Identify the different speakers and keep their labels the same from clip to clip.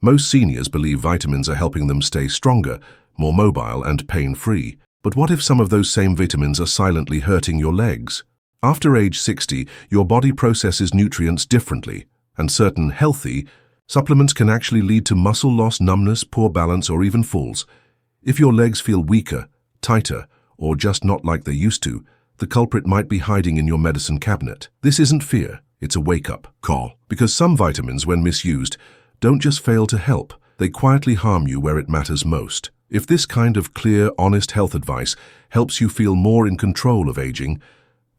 Speaker 1: Most seniors believe vitamins are helping them stay stronger, more mobile and pain-free. But what if some of those same vitamins are silently hurting your legs? After age 60, your body processes nutrients differently, and certain healthy supplements can actually lead to muscle loss, numbness, poor balance, or even falls. If your legs feel weaker, tighter, or just not like they used to, the culprit might be hiding in your medicine cabinet. This isn't fear, it's a wake-up call. Because some vitamins, when misused, don't just fail to help, they quietly harm you where it matters most. If this kind of clear, honest health advice helps you feel more in control of aging,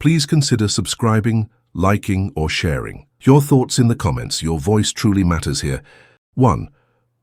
Speaker 1: please consider subscribing, liking, or sharing. Your thoughts in the comments, your voice truly matters here. 1.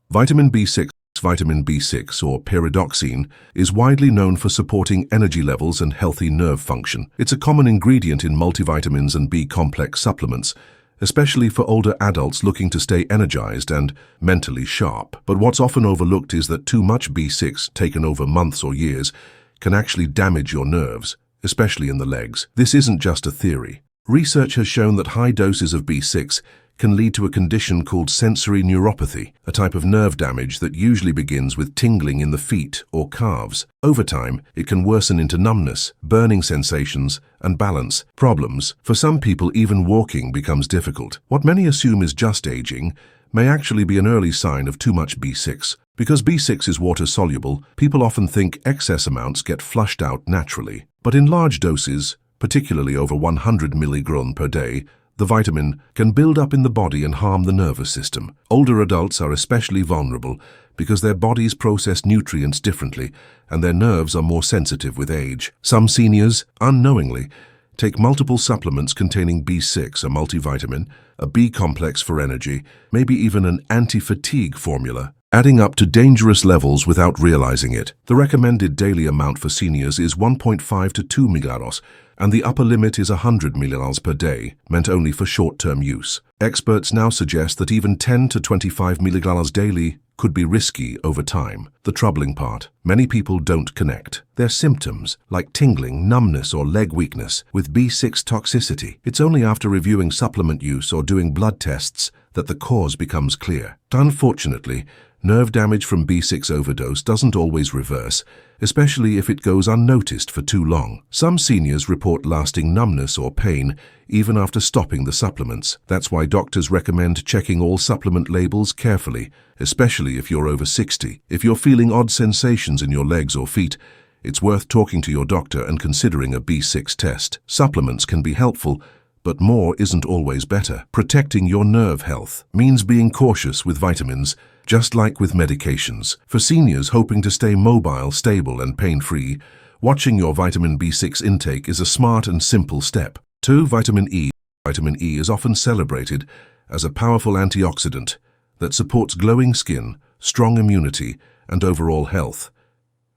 Speaker 1: Vitamin B6. Vitamin B6, or pyridoxine, is widely known for supporting energy levels and healthy nerve function. It's a common ingredient in multivitamins and B-complex supplements, especially for older adults looking to stay energized and mentally sharp. But what's often overlooked is that too much B6, taken over months or years, can actually damage your nerves, especially in the legs. This isn't just a theory. Research has shown that high doses of B6 can lead to a condition called sensory neuropathy, a type of nerve damage that usually begins with tingling in the feet or calves. Over time, it can worsen into numbness, burning sensations, and balance problems. For some people, even walking becomes difficult. What many assume is just aging may actually be an early sign of too much B6. Because B6 is water-soluble, people often think excess amounts get flushed out naturally. But in large doses, particularly over 100 mg per day, the vitamin can build up in the body and harm the nervous system. Older adults are especially vulnerable because their bodies process nutrients differently and their nerves are more sensitive with age. Some seniors, unknowingly, take multiple supplements containing B6, a multivitamin, a B complex for energy, maybe even an anti-fatigue formula, adding up to dangerous levels without realizing it. The recommended daily amount for seniors is 1.5 to 2 mg, and the upper limit is 100 mg per day, meant only for short-term use. Experts now suggest that even 10 to 25 mg daily could be risky over time. The troubling part, many people don't connect their symptoms, like tingling, numbness, or leg weakness, with B6 toxicity. It's only after reviewing supplement use or doing blood tests that the cause becomes clear. Unfortunately, nerve damage from B6 overdose doesn't always reverse, especially if it goes unnoticed for too long. Some seniors report lasting numbness or pain even after stopping the supplements. That's why doctors recommend checking all supplement labels carefully, especially if you're over 60. If you're feeling odd sensations in your legs or feet, it's worth talking to your doctor and considering a B6 test. Supplements can be helpful, but more isn't always better. Protecting your nerve health means being cautious with vitamins, just like with medications. For seniors hoping to stay mobile, stable, and pain-free, watching your vitamin B6 intake is a smart and simple step. 2. Vitamin E. Vitamin E is often celebrated as a powerful antioxidant that supports glowing skin, strong immunity, and overall health.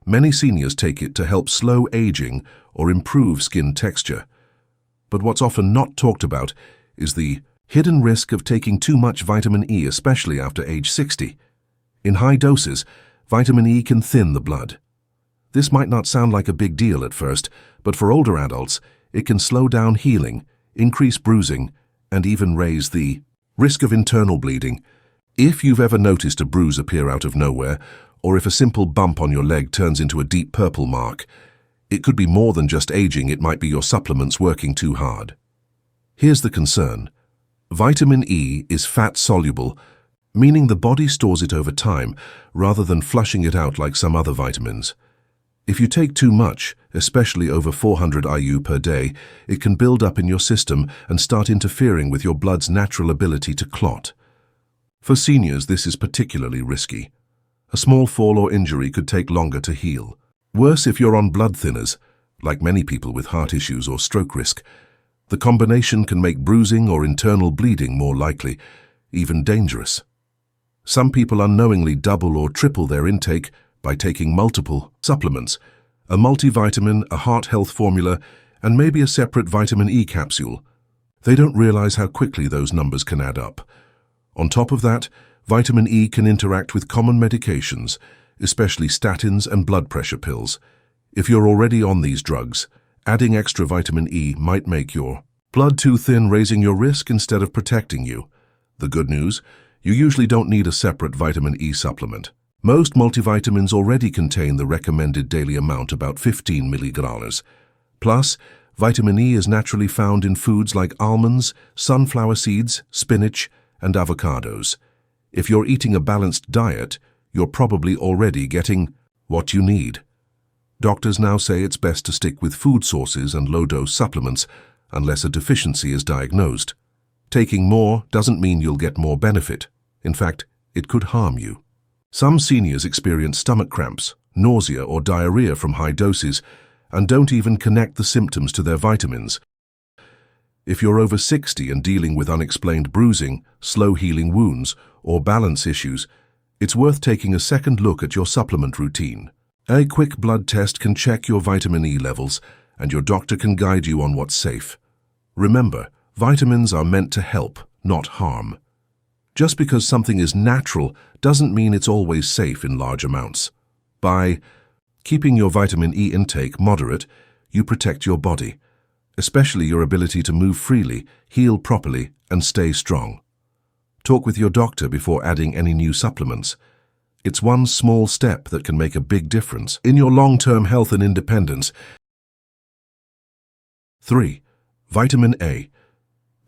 Speaker 1: Many seniors take it to help slow aging or improve skin texture. But what's often not talked about is the hidden risk of taking too much vitamin E, especially after age 60. In high doses, vitamin E can thin the blood. This might not sound like a big deal at first, but for older adults, it can slow down healing, increase bruising, and even raise the risk of internal bleeding. If you've ever noticed a bruise appear out of nowhere, or if a simple bump on your leg turns into a deep purple mark, it could be more than just aging. It might be your supplements working too hard. Here's the concern. Vitamin E is fat-soluble, meaning the body stores it over time rather than flushing it out like some other vitamins. If you take too much, especially over 400 IU per day, it can build up in your system and start interfering with your blood's natural ability to clot. For seniors, this is particularly risky. A small fall or injury could take longer to heal. Worse if you're on blood thinners, like many people with heart issues or stroke risk. The combination can make bruising or internal bleeding more likely, even dangerous. Some people unknowingly double or triple their intake by taking multiple supplements, a multivitamin, a heart health formula, and maybe a separate vitamin E capsule. They don't realize how quickly those numbers can add up. On top of that, vitamin E can interact with common medications, especially statins and blood pressure pills. If you're already on these drugs, adding extra vitamin E might make your blood too thin, raising your risk instead of protecting you. The good news, you usually don't need a separate vitamin E supplement. Most multivitamins already contain the recommended daily amount, about 15 milligrams. Plus, vitamin E is naturally found in foods like almonds, sunflower seeds, spinach, and avocados. If you're eating a balanced diet, you're probably already getting what you need. Doctors now say it's best to stick with food sources and low-dose supplements unless a deficiency is diagnosed. Taking more doesn't mean you'll get more benefit. In fact, it could harm you. Some seniors experience stomach cramps, nausea, or diarrhea from high doses and don't even connect the symptoms to their vitamins. If you're over 60 and dealing with unexplained bruising, slow-healing wounds, or balance issues, it's worth taking a second look at your supplement routine. A quick blood test can check your vitamin E levels, and your doctor can guide you on what's safe. Remember, vitamins are meant to help, not harm. Just because something is natural doesn't mean it's always safe in large amounts. By keeping your vitamin E intake moderate, you protect your body, especially your ability to move freely, heal properly, and stay strong. Talk with your doctor before adding any new supplements. It's one small step that can make a big difference in your long-term health and independence. 3. Vitamin A.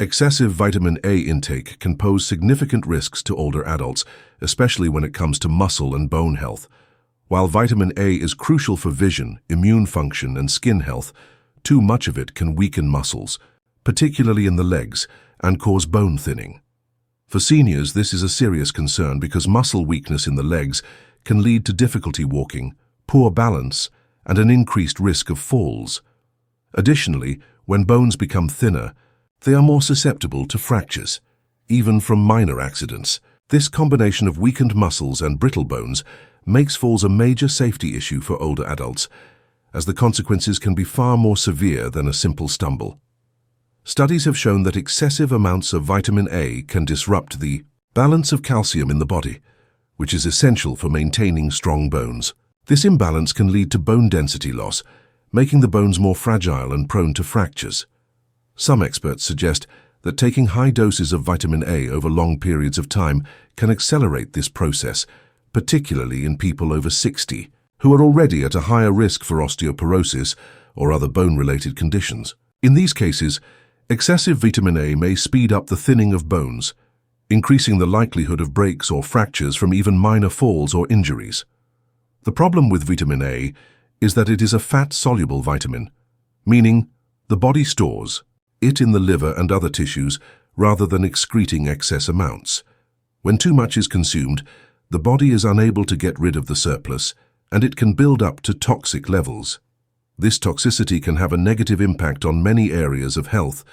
Speaker 1: Excessive vitamin A intake can pose significant risks to older adults, especially when it comes to muscle and bone health. While vitamin A is crucial for vision, immune function, and skin health, too much of it can weaken muscles, particularly in the legs, and cause bone thinning. For seniors, this is a serious concern because muscle weakness in the legs can lead to difficulty walking, poor balance, and an increased risk of falls. Additionally, when bones become thinner, they are more susceptible to fractures, even from minor accidents. This combination of weakened muscles and brittle bones makes falls a major safety issue for older adults, as the consequences can be far more severe than a simple stumble. Studies have shown that excessive amounts of vitamin A can disrupt the balance of calcium in the body, which is essential for maintaining strong bones. This imbalance can lead to bone density loss, making the bones more fragile and prone to fractures. Some experts suggest that taking high doses of vitamin A over long periods of time can accelerate this process, particularly in people over 60, who are already at a higher risk for osteoporosis or other bone-related conditions. In these cases, excessive vitamin A may speed up the thinning of bones, increasing the likelihood of breaks or fractures from even minor falls or injuries. The problem with vitamin A is that it is a fat-soluble vitamin, meaning the body stores it in the liver and other tissues rather than excreting excess amounts. When too much is consumed, the body is unable to get rid of the surplus, and it can build up to toxic levels. This toxicity can have a negative impact on many areas of health,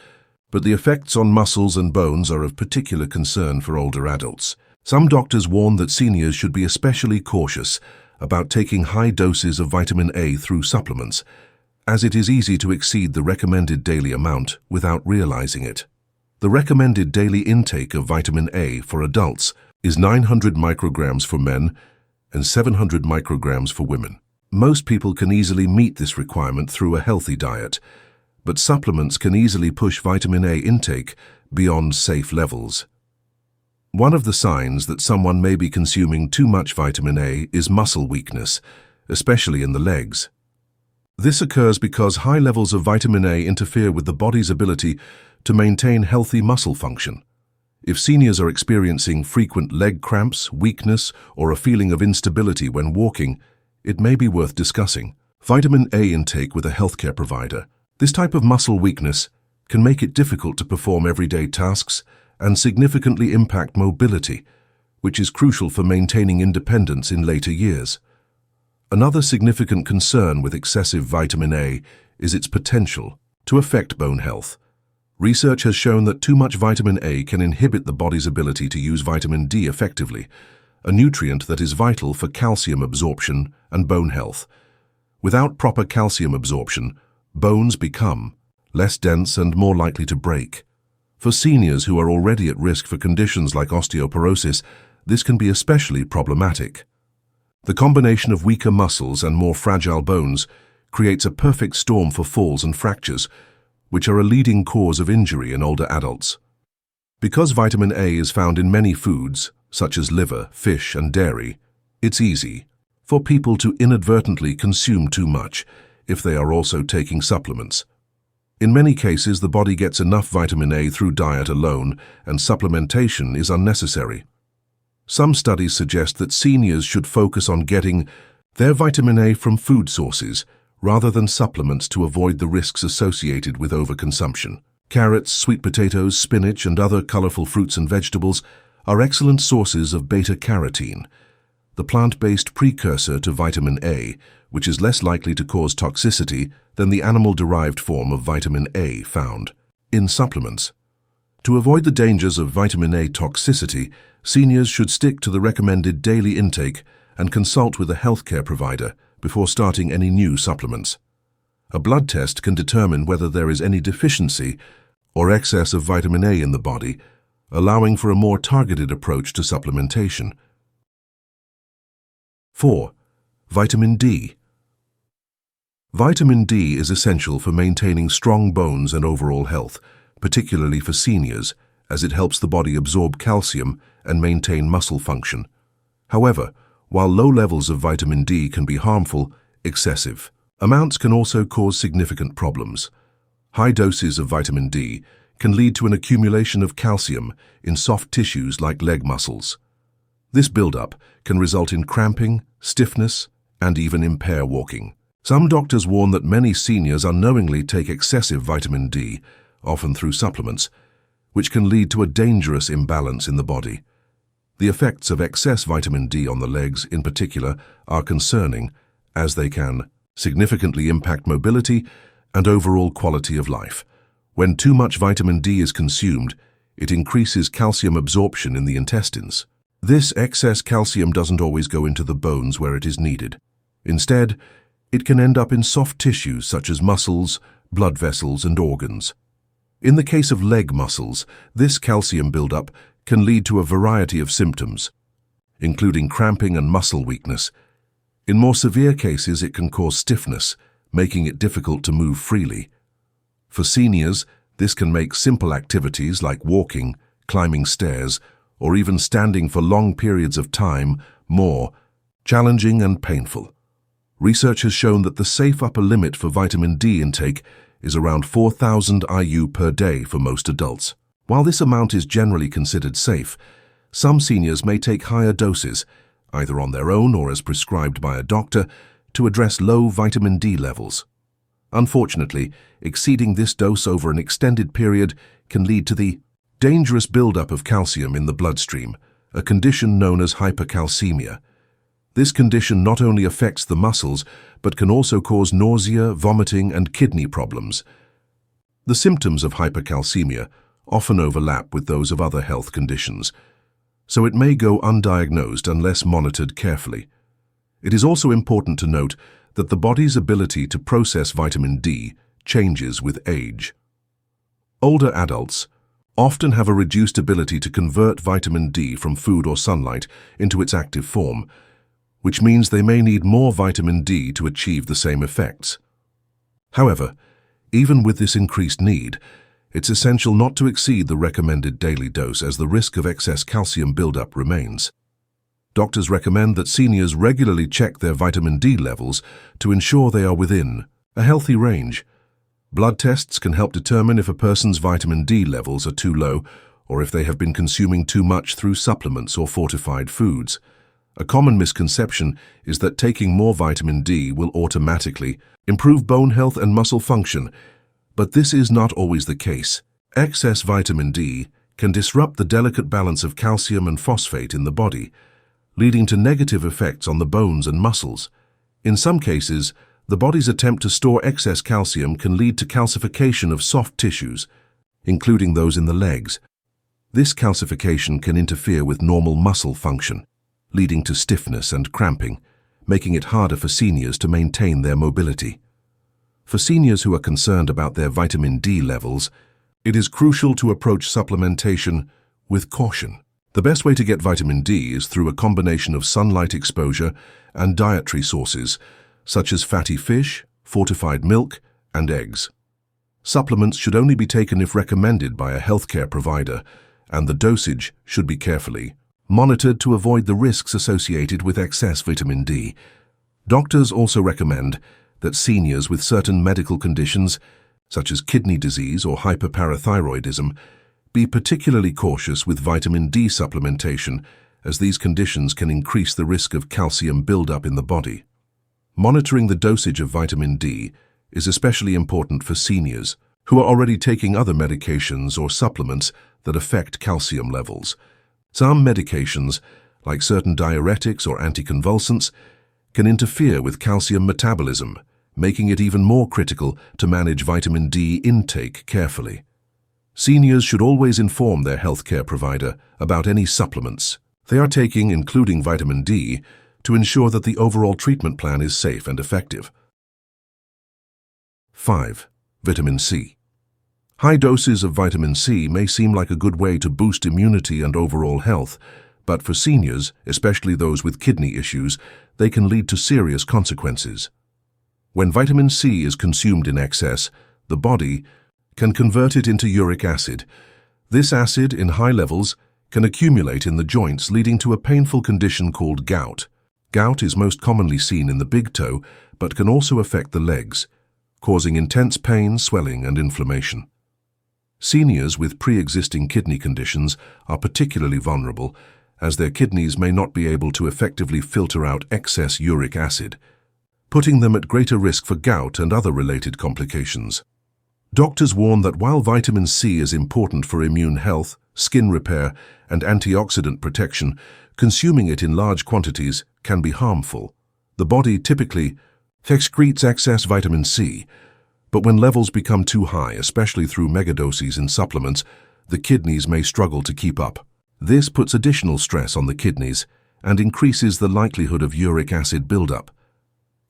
Speaker 1: but the effects on muscles and bones are of particular concern for older adults. Some doctors warn that seniors should be especially cautious about taking high doses of vitamin A through supplements, as it is easy to exceed the recommended daily amount without realizing it. The recommended daily intake of vitamin A for adults is 900 micrograms for men and 700 micrograms for women. Most people can easily meet this requirement through a healthy diet, but supplements can easily push vitamin A intake beyond safe levels. One of the signs that someone may be consuming too much vitamin A is muscle weakness, especially in the legs. This occurs because high levels of vitamin A interfere with the body's ability to maintain healthy muscle function. If seniors are experiencing frequent leg cramps, weakness, or a feeling of instability when walking, it may be worth discussing vitamin A intake with a healthcare provider. This type of muscle weakness can make it difficult to perform everyday tasks and significantly impact mobility, which is crucial for maintaining independence in later years. Another significant concern with excessive vitamin A is its potential to affect bone health. Research has shown that too much vitamin A can inhibit the body's ability to use vitamin D effectively, a nutrient that is vital for calcium absorption and bone health. Without proper calcium absorption, bones become less dense and more likely to break. For seniors who are already at risk for conditions like osteoporosis, this can be especially problematic. The combination of weaker muscles and more fragile bones creates a perfect storm for falls and fractures, which are a leading cause of injury in older adults. Because vitamin A is found in many foods, such as liver, fish, and dairy, it's easy for people to inadvertently consume too much if they are also taking supplements. In many cases, the body gets enough vitamin A through diet alone, and supplementation is unnecessary. Some studies suggest that seniors should focus on getting their vitamin A from food sources rather than supplements to avoid the risks associated with overconsumption. Carrots, sweet potatoes, spinach, and other colorful fruits and vegetables are excellent sources of beta-carotene, the plant-based precursor to vitamin A, which is less likely to cause toxicity than the animal-derived form of vitamin A found in supplements. To avoid the dangers of vitamin A toxicity, seniors should stick to the recommended daily intake and consult with a healthcare provider before starting any new supplements. A blood test can determine whether there is any deficiency or excess of vitamin A in the body, allowing for a more targeted approach to supplementation. 4. Vitamin D. Vitamin D is essential for maintaining strong bones and overall health, particularly for seniors, as it helps the body absorb calcium and maintain muscle function. However, while low levels of vitamin D can be harmful, excessive amounts can also cause significant problems. High doses of vitamin D can lead to an accumulation of calcium in soft tissues like leg muscles. This buildup can result in cramping, stiffness, and even impair walking. Some doctors warn that many seniors unknowingly take excessive vitamin D, often through supplements, which can lead to a dangerous imbalance in the body. The effects of excess vitamin D on the legs, in particular, are concerning, as they can significantly impact mobility and overall quality of life. When too much vitamin D is consumed, it increases calcium absorption in the intestines. This excess calcium doesn't always go into the bones where it is needed. Instead, it can end up in soft tissues such as muscles, blood vessels, and organs. In the case of leg muscles, this calcium buildup can lead to a variety of symptoms, including cramping and muscle weakness. In more severe cases, it can cause stiffness, making it difficult to move freely. For seniors, this can make simple activities like walking, climbing stairs, or even standing for long periods of time more challenging and painful. Research has shown that the safe upper limit for vitamin D intake is around 4,000 IU per day for most adults. While this amount is generally considered safe, some seniors may take higher doses, either on their own or as prescribed by a doctor, to address low vitamin D levels. Unfortunately, exceeding this dose over an extended period can lead to the dangerous buildup of calcium in the bloodstream, a condition known as hypercalcemia. This condition not only affects the muscles, but can also cause nausea, vomiting, and kidney problems. The symptoms of hypercalcemia often overlap with those of other health conditions, so it may go undiagnosed unless monitored carefully. It is also important to note that the body's ability to process vitamin D changes with age. Older adults often have a reduced ability to convert vitamin D from food or sunlight into its active form, which means they may need more vitamin D to achieve the same effects. However, even with this increased need, it's essential not to exceed the recommended daily dose, as the risk of excess calcium buildup remains. Doctors recommend that seniors regularly check their vitamin D levels to ensure they are within a healthy range. Blood tests can help determine if a person's vitamin D levels are too low or if they have been consuming too much through supplements or fortified foods. A common misconception is that taking more vitamin D will automatically improve bone health and muscle function, but this is not always the case. Excess vitamin D can disrupt the delicate balance of calcium and phosphate in the body, leading to negative effects on the bones and muscles. In some cases, the body's attempt to store excess calcium can lead to calcification of soft tissues, including those in the legs. This calcification can interfere with normal muscle function, leading to stiffness and cramping, making it harder for seniors to maintain their mobility. For seniors who are concerned about their vitamin D levels, it is crucial to approach supplementation with caution. The best way to get vitamin D is through a combination of sunlight exposure and dietary sources, such as fatty fish, fortified milk, and eggs. Supplements should only be taken if recommended by a healthcare provider, and the dosage should be carefully monitored to avoid the risks associated with excess vitamin D. Doctors also recommend that seniors with certain medical conditions, such as kidney disease or hyperparathyroidism, be particularly cautious with vitamin D supplementation, as these conditions can increase the risk of calcium buildup in the body. Monitoring the dosage of vitamin D is especially important for seniors who are already taking other medications or supplements that affect calcium levels. Some medications, like certain diuretics or anticonvulsants, can interfere with calcium metabolism, making it even more critical to manage vitamin D intake carefully. Seniors should always inform their healthcare provider about any supplements they are taking, including vitamin D, to ensure that the overall treatment plan is safe and effective. 5. Vitamin C. High doses of vitamin C may seem like a good way to boost immunity and overall health, but for seniors, especially those with kidney issues, they can lead to serious consequences. When vitamin C is consumed in excess, the body can convert it into uric acid. This acid, in high levels, can accumulate in the joints, leading to a painful condition called gout. Gout is most commonly seen in the big toe, but can also affect the legs, causing intense pain, swelling, and inflammation. Seniors with pre-existing kidney conditions are particularly vulnerable, as their kidneys may not be able to effectively filter out excess uric acid, putting them at greater risk for gout and other related complications. Doctors warn that while vitamin C is important for immune health, skin repair, and antioxidant protection, consuming it in large quantities can be harmful. The body typically excretes excess vitamin C, but when levels become too high, especially through megadoses in supplements, the kidneys may struggle to keep up. This puts additional stress on the kidneys and increases the likelihood of uric acid buildup.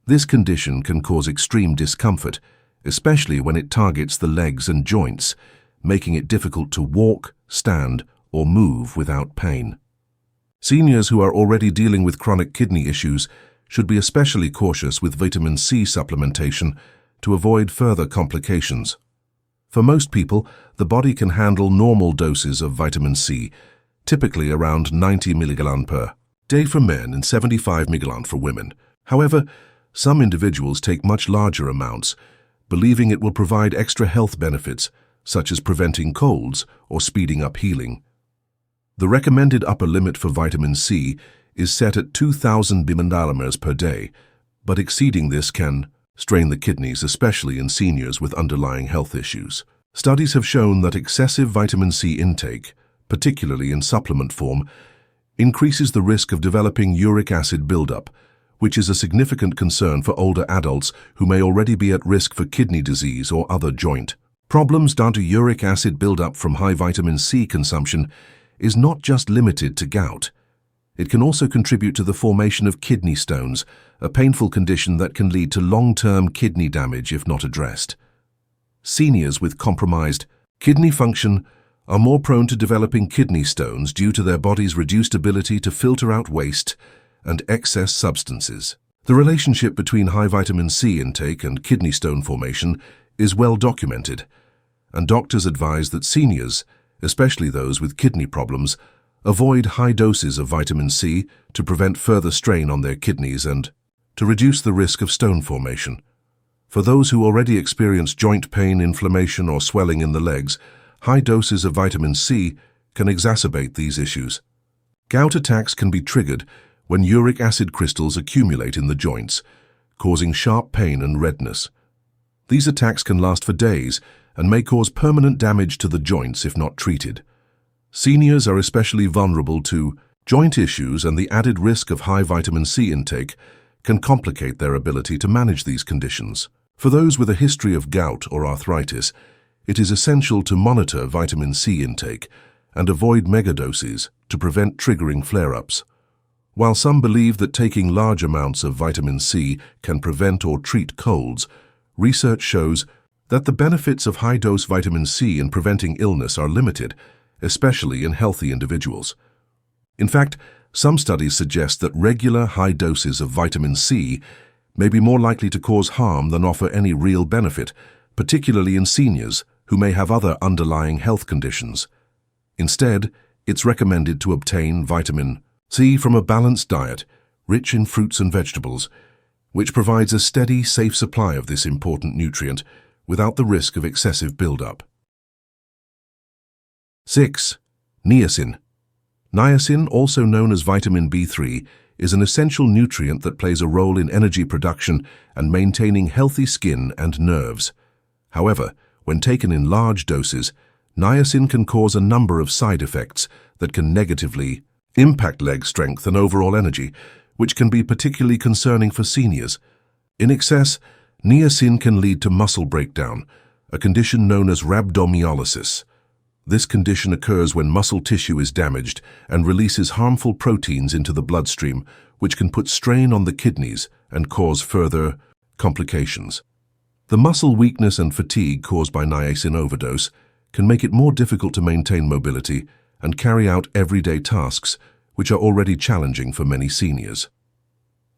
Speaker 1: This condition can cause extreme discomfort, especially when it targets the legs and joints, making it difficult to walk, stand, or move without pain. Seniors who are already dealing with chronic kidney issues should be especially cautious with vitamin C supplementation to avoid further complications. For most people, the body can handle normal doses of vitamin C, typically around 90 mg per day for men and 75 mg for women. However, some individuals take much larger amounts, believing it will provide extra health benefits, such as preventing colds or speeding up healing. The recommended upper limit for vitamin C is set at 2,000 mg per day, but exceeding this can strain the kidneys, especially in seniors with underlying health issues. Studies have shown that excessive vitamin C intake, particularly in supplement form, increases the risk of developing uric acid buildup, which is a significant concern for older adults who may already be at risk for kidney disease or other joint problems. Down to uric acid buildup from high vitamin C consumption is not just limited to gout. It can also contribute to the formation of kidney stones, a painful condition that can lead to long-term kidney damage if not addressed. Seniors with compromised kidney function are more prone to developing kidney stones due to their body's reduced ability to filter out waste and excess substances. The relationship between high vitamin C intake and kidney stone formation is well documented, and doctors advise that seniors, especially those with kidney problems, avoid high doses of vitamin C to prevent further strain on their kidneys and to reduce the risk of stone formation. For those who already experience joint pain, inflammation, or swelling in the legs, high doses of vitamin C can exacerbate these issues. Gout attacks can be triggered when uric acid crystals accumulate in the joints, causing sharp pain and redness. These attacks can last for days and may cause permanent damage to the joints if not treated. Seniors are especially vulnerable to joint issues, and the added risk of high vitamin C intake can complicate their ability to manage these conditions. For those with a history of gout or arthritis, it is essential to monitor vitamin C intake and avoid megadoses to prevent triggering flare-ups. While some believe that taking large amounts of vitamin C can prevent or treat colds, research shows that the benefits of high-dose vitamin C in preventing illness are limited, especially in healthy individuals. In fact, some studies suggest that regular high doses of vitamin C may be more likely to cause harm than offer any real benefit, particularly in seniors who may have other underlying health conditions. Instead, it's recommended to obtain vitamin C from a balanced diet, rich in fruits and vegetables, which provides a steady, safe supply of this important nutrient without the risk of excessive buildup. 6. Niacin. Niacin, also known as vitamin B3, is an essential nutrient that plays a role in energy production and maintaining healthy skin and nerves. However, when taken in large doses, niacin can cause a number of side effects that can negatively impact leg strength and overall energy, which can be particularly concerning for seniors. In excess, niacin can lead to muscle breakdown, a condition known as rhabdomyolysis. This condition occurs when muscle tissue is damaged and releases harmful proteins into the bloodstream, which can put strain on the kidneys and cause further complications. The muscle weakness and fatigue caused by niacin overdose can make it more difficult to maintain mobility and carry out everyday tasks, which are already challenging for many seniors.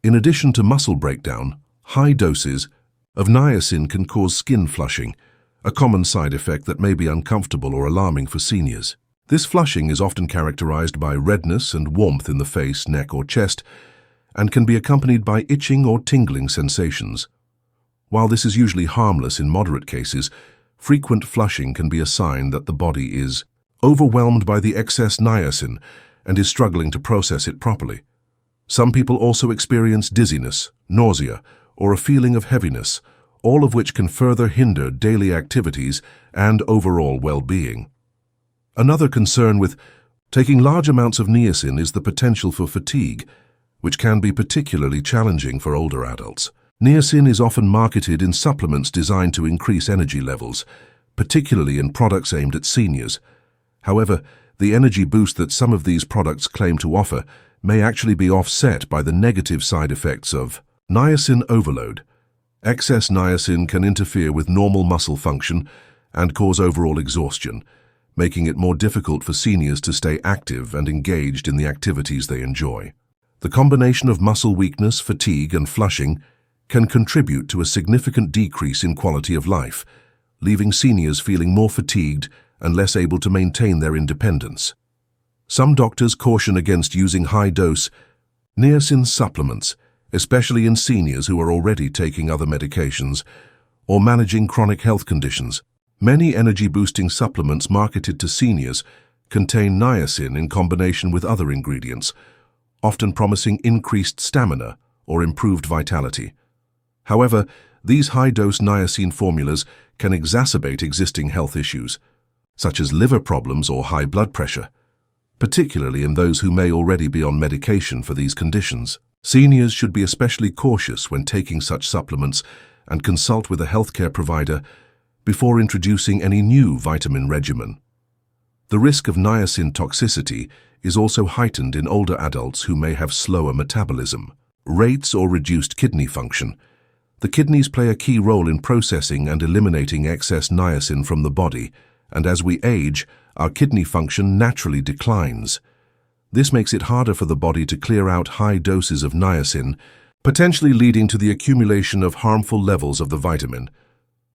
Speaker 1: In addition to muscle breakdown, high doses of niacin can cause skin flushing, a common side effect that may be uncomfortable or alarming for seniors. This flushing is often characterized by redness and warmth in the face, neck, or chest, and can be accompanied by itching or tingling sensations. While this is usually harmless in moderate cases, frequent flushing can be a sign that the body is overwhelmed by the excess niacin and is struggling to process it properly. Some people also experience dizziness, nausea, or a feeling of heaviness, all of which can further hinder daily activities and overall well-being. Another concern with taking large amounts of niacin is the potential for fatigue, which can be particularly challenging for older adults. Niacin is often marketed in supplements designed to increase energy levels, particularly in products aimed at seniors. However, the energy boost that some of these products claim to offer may actually be offset by the negative side effects of niacin overload. Excess niacin can interfere with normal muscle function and cause overall exhaustion, making it more difficult for seniors to stay active and engaged in the activities they enjoy. The combination of muscle weakness, fatigue, and flushing can contribute to a significant decrease in quality of life, leaving seniors feeling more fatigued and less able to maintain their independence. Some doctors caution against using high-dose niacin supplements, especially in seniors who are already taking other medications or managing chronic health conditions. Many energy-boosting supplements marketed to seniors contain niacin in combination with other ingredients, often promising increased stamina or improved vitality. However, these high-dose niacin formulas can exacerbate existing health issues, such as liver problems or high blood pressure, particularly in those who may already be on medication for these conditions. Seniors should be especially cautious when taking such supplements and consult with a healthcare provider before introducing any new vitamin regimen. The risk of niacin toxicity is also heightened in older adults who may have slower metabolism rates or reduced kidney function. The kidneys play a key role in processing and eliminating excess niacin from the body, and as we age, our kidney function naturally declines. This makes it harder for the body to clear out high doses of niacin, potentially leading to the accumulation of harmful levels of the vitamin.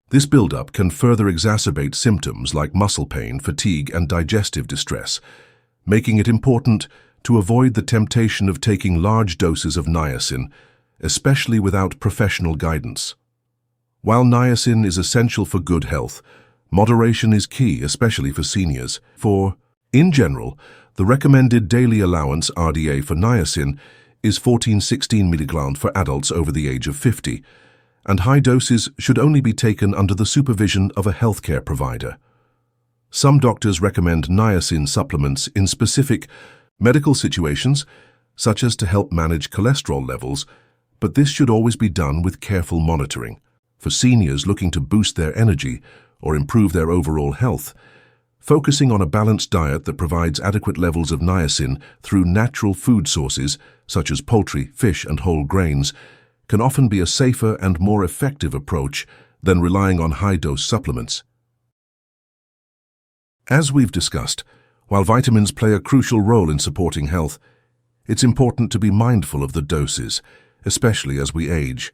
Speaker 1: This buildup can further exacerbate symptoms like muscle pain, fatigue, and digestive distress, making it important to avoid the temptation of taking large doses of niacin, especially without professional guidance. While niacin is essential for good health, moderation is key, especially for seniors. In general, the recommended daily allowance RDA for niacin is 14-16 mg for adults over the age of 50, and high doses should only be taken under the supervision of a healthcare provider. Some doctors recommend niacin supplements in specific medical situations, such as to help manage cholesterol levels, but this should always be done with careful monitoring. For seniors looking to boost their energy or improve their overall health, focusing on a balanced diet that provides adequate levels of niacin through natural food sources, such as poultry, fish, and whole grains, can often be a safer and more effective approach than relying on high-dose supplements. As we've discussed, while vitamins play a crucial role in supporting health, it's important to be mindful of the doses, especially as we age.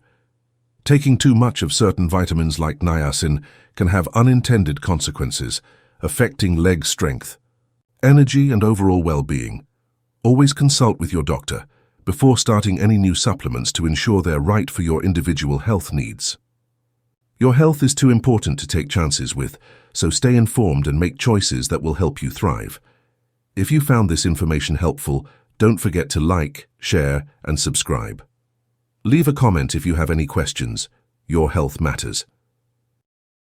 Speaker 1: Taking too much of certain vitamins like niacin can have unintended consequences, affecting leg strength, energy, and overall well-being. Always consult with your doctor before starting any new supplements to ensure they're right for your individual health needs. Your health is too important to take chances with, so stay informed and make choices that will help you thrive. If you found this information helpful, don't forget to like, share, and subscribe. Leave a comment if you have any questions. Your health matters.